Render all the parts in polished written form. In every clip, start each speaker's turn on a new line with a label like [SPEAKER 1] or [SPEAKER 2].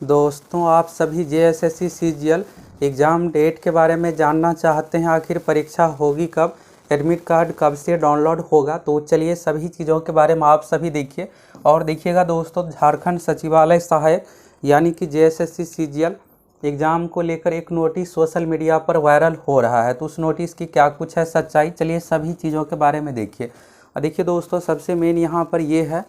[SPEAKER 1] दोस्तों, आप सभी जेएसएससी सीजीएल एग्ज़ाम डेट के बारे में जानना चाहते हैं। आखिर परीक्षा होगी कब, एडमिट कार्ड कब से डाउनलोड होगा। तो चलिए सभी चीज़ों के बारे में आप सभी देखिए और देखिएगा दोस्तों। झारखंड सचिवालय सहायक यानी कि जेएसएससी सीजीएल एग्ज़ाम को लेकर एक नोटिस सोशल मीडिया पर वायरल हो रहा है। तो उस नोटिस की क्या कुछ है सच्चाई, चलिए सभी चीज़ों के बारे में देखिए। और देखिए दोस्तों, सबसे मेन यहाँ पर ये है,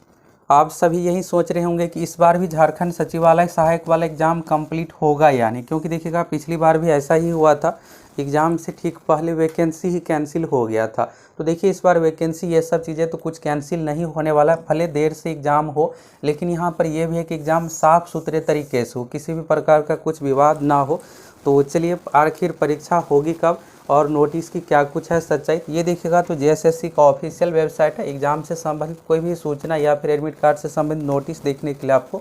[SPEAKER 1] आप सभी यही सोच रहे होंगे कि इस बार भी झारखंड सचिवालय सहायक वाला एग्ज़ाम कंप्लीट होगा या नहीं, क्योंकि देखिएगा पिछली बार भी ऐसा ही हुआ था। एग्ज़ाम से ठीक पहले वैकेंसी ही कैंसिल हो गया था। तो देखिए इस बार वैकेंसी ये सब चीज़ें तो कुछ कैंसिल नहीं होने वाला, भले देर से एग्ज़ाम हो, लेकिन यहाँ पर यह भी है कि एग्ज़ाम साफ़ सुथरे तरीके से हो, किसी भी प्रकार का कुछ विवाद ना हो। तो चलिए आखिर परीक्षा होगी कब और नोटिस की क्या कुछ है सच्चाई, ये देखिएगा। तो जेएसएससी का ऑफिशियल वेबसाइट है। एग्ज़ाम से संबंधित कोई भी सूचना या फिर एडमिट कार्ड से संबंधित नोटिस देखने के लिए आपको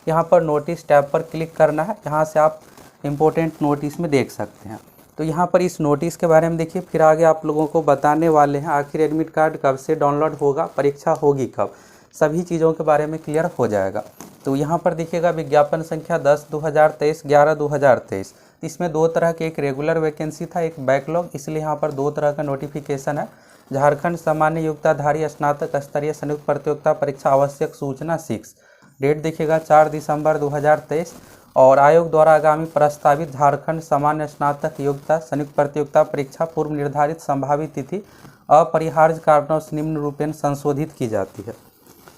[SPEAKER 1] यहाँ पर नोटिस टैब पर क्लिक करना है। यहाँ से आप इम्पोर्टेंट नोटिस में देख सकते हैं। तो यहाँ पर इस नोटिस के बारे में देखिए, फिर आगे आप लोगों को बताने वाले हैं आखिर एडमिट कार्ड कब से डाउनलोड होगा, परीक्षा होगी कब, सभी चीज़ों के बारे में क्लियर हो जाएगा। तो यहाँ पर देखिएगा विज्ञापन संख्या 10/2023, 11/2023। इसमें दो तरह के, एक रेगुलर वैकेंसी था, एक बैकलॉग, इसलिए यहाँ पर दो तरह का नोटिफिकेशन है। झारखंड सामान्य योग्यताधारी स्नातक स्तरीय संयुक्त प्रतियोगिता परीक्षा आवश्यक सूचना 6, डेट देखिएगा 4 दिसंबर 2023। और आयोग द्वारा आगामी प्रस्तावित झारखंड सामान्य स्नातक योग्यता संयुक्त प्रतियोगिता परीक्षा पूर्व निर्धारित संभावित तिथि अपरिहार्य कारणों से निम्न रूपेण संशोधित की जाती है।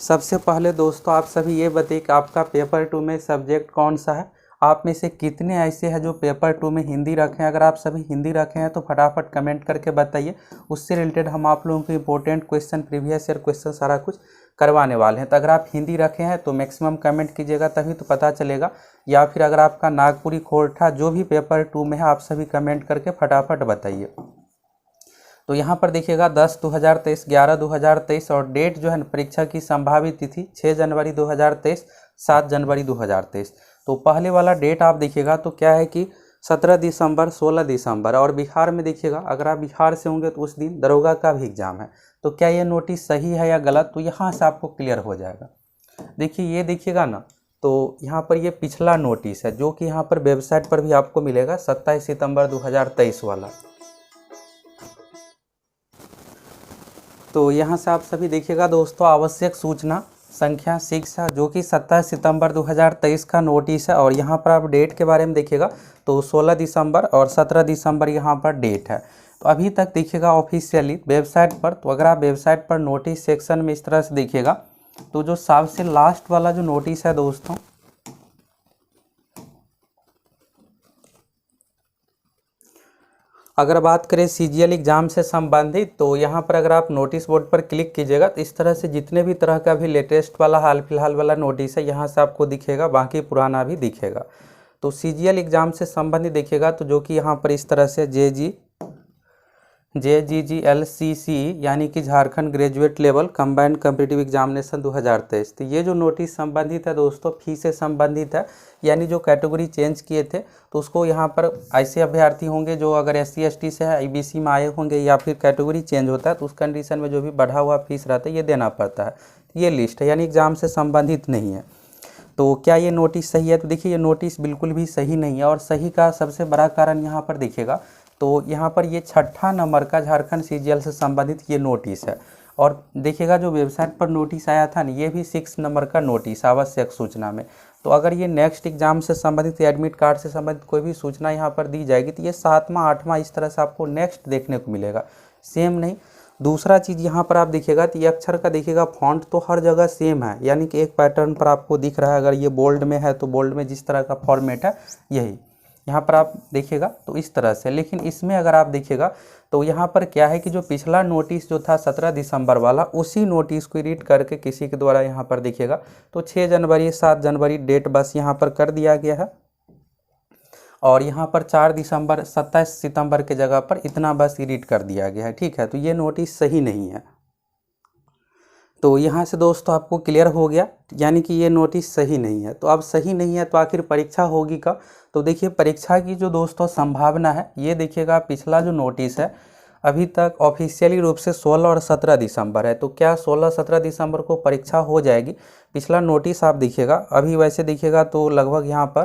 [SPEAKER 1] सबसे पहले दोस्तों आप सभी ये बताइए कि आपका पेपर 2 में सब्जेक्ट कौन सा है। आप में से कितने ऐसे हैं जो पेपर 2 में हिंदी रखे हैं। अगर आप सभी हिंदी रखे हैं तो फटाफट कमेंट करके बताइए। उससे रिलेटेड हम आप लोगों को important question, previous year question सारा कुछ करवाने वाले हैं। तो अगर आप हिंदी रखे हैं तो मैक्सिमम कमेंट कीजिएगा, तभी तो पता चलेगा। या फिर अगर आपका नागपुरी, खोरठा जो भी पेपर 2 में है, आप सभी कमेंट करके फटाफट बताइए। तो यहाँ पर देखिएगा 10/2023, 11/2023 और डेट जो है परीक्षा की संभावित तिथि 6 जनवरी 2023, 7 जनवरी 2023। तो पहले वाला डेट आप देखिएगा तो क्या है कि 17 दिसंबर, 16 दिसंबर। और बिहार में देखिएगा, अगर आप बिहार से होंगे तो उस दिन दरोगा का भी एग्जाम है। तो क्या ये नोटिस सही है या गलत, तो यहाँ से आपको क्लियर हो जाएगा। देखिए ये देखिएगा ना, तो यहाँ पर ये पिछला नोटिस है जो कि यहाँ पर वेबसाइट पर भी आपको मिलेगा, 27 सितंबर 2023 वाला। तो यहाँ से आप सभी देखिएगा दोस्तों, आवश्यक सूचना संख्या 6 है जो कि 27 सितंबर 2023 का नोटिस है। और यहाँ पर आप डेट के बारे में देखिएगा तो 16 दिसंबर और 17 दिसंबर यहाँ पर डेट है। तो अभी तक देखिएगा ऑफिशियली वेबसाइट पर, तो अगर आप वेबसाइट पर नोटिस सेक्शन में इस तरह से देखिएगा तो जो सबसे लास्ट वाला जो नोटिस है दोस्तों, अगर बात करें सीजीएल एग्ज़ाम से संबंधित, तो यहाँ पर अगर आप नोटिस बोर्ड पर क्लिक कीजिएगा तो इस तरह से जितने भी तरह का भी लेटेस्ट वाला हाल फिलहाल वाला नोटिस है यहाँ से आपको दिखेगा, बाकी पुराना भी दिखेगा। तो सीजीएल एग्ज़ाम से संबंधित देखिएगा तो जो कि यहाँ पर इस तरह से JGGLCC यानी कि Jharkhand graduate level combined competitive examination 2023। तो ये जो नोटिस संबंधित है दोस्तों फी से संबंधित है, यानी जो कैटेगरी चेंज किए थे तो उसको यहाँ पर ऐसे अभ्यर्थी होंगे जो अगर SC ST से है, IBC में आए होंगे या फिर कैटेगरी चेंज होता है तो उस कंडीशन में जो भी बढ़ा हुआ फीस रहता है ये देना पड़ता है। ये लिस्ट है, यानी एग्ज़ाम से संबंधित नहीं है। तो क्या ये नोटिस सही है, तो देखिए ये नोटिस बिल्कुल भी सही नहीं है। और सही का सबसे बड़ा कारण यहाँ पर देखिएगा तो यहाँ पर ये 6ठा नंबर का झारखंड सीजीएल से संबंधित ये नोटिस है। और देखिएगा जो वेबसाइट पर नोटिस आया था ना, ये भी 6 नंबर का नोटिस आवश्यक सूचना में। तो अगर ये नेक्स्ट एग्जाम से संबंधित, एडमिट कार्ड से संबंधित कोई भी सूचना यहाँ पर दी जाएगी तो ये 7वां 8वां इस तरह से आपको नेक्स्ट देखने को मिलेगा, सेम नहीं। दूसरा चीज़ यहाँ पर आप देखिएगा तो ये अक्षर का देखिएगा फॉन्ट तो हर जगह सेम है, यानी कि एक पैटर्न पर आपको दिख रहा है। अगर ये बोल्ड में है तो बोल्ड में जिस तरह का फॉर्मेट है यही यहाँ पर आप देखिएगा तो इस तरह से। लेकिन इसमें अगर आप देखिएगा तो यहाँ पर क्या है कि जो पिछला नोटिस जो था 17 दिसंबर वाला, उसी नोटिस को रीड करके किसी के द्वारा यहाँ पर देखिएगा तो 6 जनवरी 7 जनवरी डेट बस यहाँ पर कर दिया गया है। और यहाँ पर 4 दिसंबर 27 सितंबर के जगह पर इतना बस रीड कर दिया गया है, ठीक है। तो ये नोटिस सही नहीं है। तो यहाँ से दोस्तों आपको क्लियर हो गया, यानी कि ये नोटिस सही नहीं है। तो अब सही नहीं है तो आखिर परीक्षा होगी कब, तो देखिए परीक्षा की जो दोस्तों संभावना है ये देखिएगा, पिछला जो नोटिस है अभी तक ऑफिशियली रूप से 16 और 17 दिसंबर है। तो क्या 16-17 दिसंबर को परीक्षा हो जाएगी? पिछला नोटिस आप देखिएगा, अभी वैसे देखिएगा तो लगभग यहाँ पर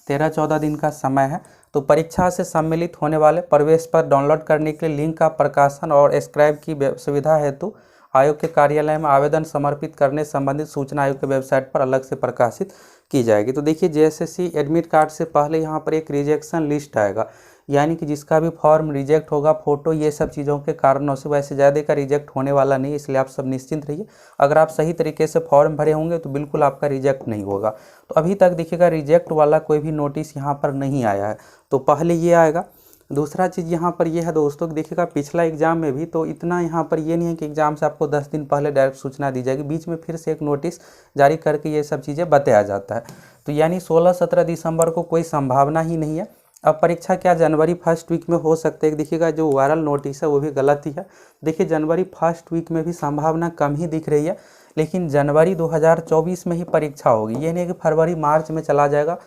[SPEAKER 1] 13-14 दिन का समय है। तो परीक्षा से सम्मिलित होने वाले प्रवेश पर डाउनलोड करने के लिए लिंक का प्रकाशन और स्क्राइब की सुविधा हेतु आयोग के कार्यालय में आवेदन समर्पित करने संबंधित सूचना आयोग के वेबसाइट पर अलग से प्रकाशित की जाएगी। तो देखिए जेएसएससी एडमिट कार्ड से पहले यहाँ पर एक रिजेक्शन लिस्ट आएगा, यानी कि जिसका भी फॉर्म रिजेक्ट होगा, फोटो ये सब चीज़ों के कारणों से, वैसे ज़्यादा का रिजेक्ट होने वाला नहीं, इसलिए आप सब निश्चिंत रहिए। अगर आप सही तरीके से फॉर्म भरे होंगे तो बिल्कुल आपका रिजेक्ट नहीं होगा। तो अभी तक देखिएगा रिजेक्ट वाला कोई भी नोटिस यहाँ पर नहीं आया है, तो पहले ये आएगा। दूसरा चीज़ यहाँ पर ये है दोस्तों कि देखिएगा पिछला एग्जाम में भी तो इतना यहाँ पर ये नहीं है कि एग्जाम से आपको 10 दिन पहले डायरेक्ट सूचना दी जाएगी, बीच में फिर से एक नोटिस जारी करके ये सब चीज़ें बताया जाता है। तो यानी 16-17 दिसंबर को कोई संभावना ही नहीं है। अब परीक्षा क्या जनवरी फर्स्ट वीक में हो सकते हैं? देखिएगा जो वायरल नोटिस है वो भी गलत ही है। देखिए जनवरी फर्स्ट वीक में भी संभावना कम ही दिख रही है, लेकिन जनवरी 2024 में ही परीक्षा होगी, ये नहीं कि फरवरी मार्च में चला जाएगा,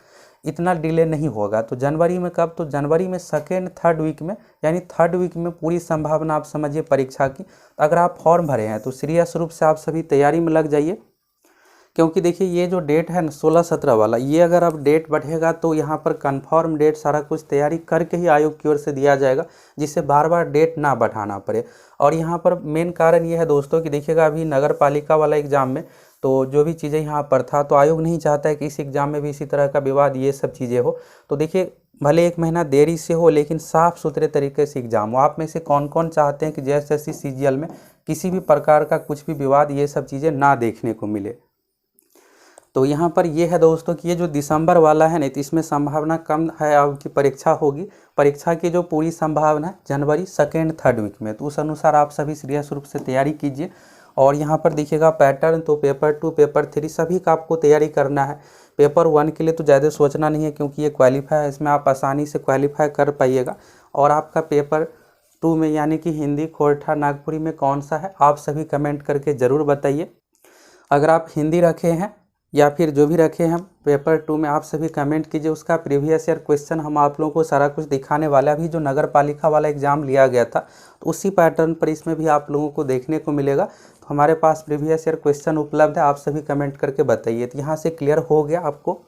[SPEAKER 1] इतना डिले नहीं होगा। तो जनवरी में कब? तो जनवरी में 2-3 वीक में, यानी 3rd वीक में पूरी संभावना आप समझिए परीक्षा की। अगर आप फॉर्म भरे हैं तो सीरियस रूप से आप सभी तैयारी में लग जाइए, क्योंकि देखिए ये जो डेट है ना 16-17 वाला, ये अगर अब डेट बढ़ेगा तो यहाँ पर कंफर्म डेट सारा कुछ तैयारी करके ही आयोग की ओर से दिया जाएगा, जिससे बार बार डेट ना बढ़ाना पड़े। और यहाँ पर मेन कारण ये है दोस्तों कि देखिएगा अभी नगर पालिका वाला एग्ज़ाम में तो जो भी चीज़ें यहाँ पर था, तो आयोग नहीं चाहता है कि इस एग्ज़ाम में भी इसी तरह का विवाद ये सब चीज़ें हो। तो देखिए भले 1 महीना देरी से हो, लेकिन साफ़ सुथरे तरीके से एग्ज़ाम हो। आप में से कौन कौन चाहते हैं कि जेएसएससी सीजीएल में किसी भी प्रकार का कुछ भी विवाद ये सब चीज़ें ना देखने को मिले? तो यहाँ पर ये है दोस्तों कि ये जो दिसंबर वाला है ना, तो इसमें संभावना कम है आपकी परीक्षा होगी। परीक्षा की जो पूरी संभावना है जनवरी 2-3 वीक में, तो उस अनुसार आप सभी सीरियस रूप से तैयारी कीजिए। और यहाँ पर देखिएगा पैटर्न, तो पेपर 2 पेपर 3 सभी का आपको तैयारी करना है। पेपर 1 के लिए तो ज़्यादा सोचना नहीं है, क्योंकि ये क्वालिफाई है, इसमें आप आसानी से क्वालिफाई कर पाइएगा। और आपका पेपर 2 में यानी कि हिंदी, खोरठा, नागपुरी में कौन सा है, आप सभी कमेंट करके ज़रूर बताइए। अगर आप हिंदी रखे हैं या फिर जो भी रखे हैं पेपर 2 में, आप सभी कमेंट कीजिए। उसका प्रीवियस ईयर क्वेश्चन हम आप लोगों को सारा कुछ दिखाने वाला है। अभी जो नगर पालिका वाला एग्ज़ाम लिया गया था, तो उसी पैटर्न पर इसमें भी आप लोगों को देखने को मिलेगा। तो हमारे पास प्रीवियस ईयर क्वेश्चन उपलब्ध है, आप सभी कमेंट करके बताइए। तो यहाँ से क्लियर हो गया आपको?